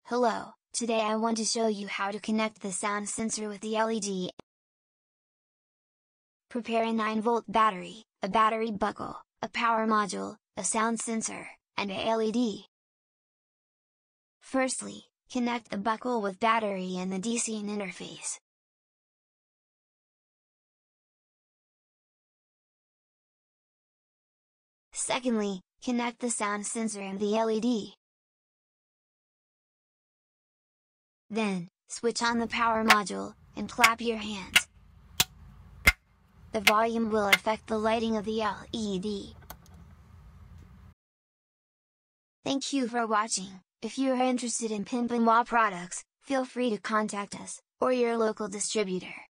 Hello, today I want to show you how to connect the sound sensor with the LED. Prepare a 9-volt battery, a battery buckle, a power module, a sound sensor, and a LED. Firstly, connect the buckle with battery and the DC in interface. Secondly, connect the sound sensor and the LED. Then, switch on the power module, and clap your hands. The volume will affect the lighting of the LED. Thank you for watching. If you are interested in Pimpinwa products, feel free to contact us, or your local distributor.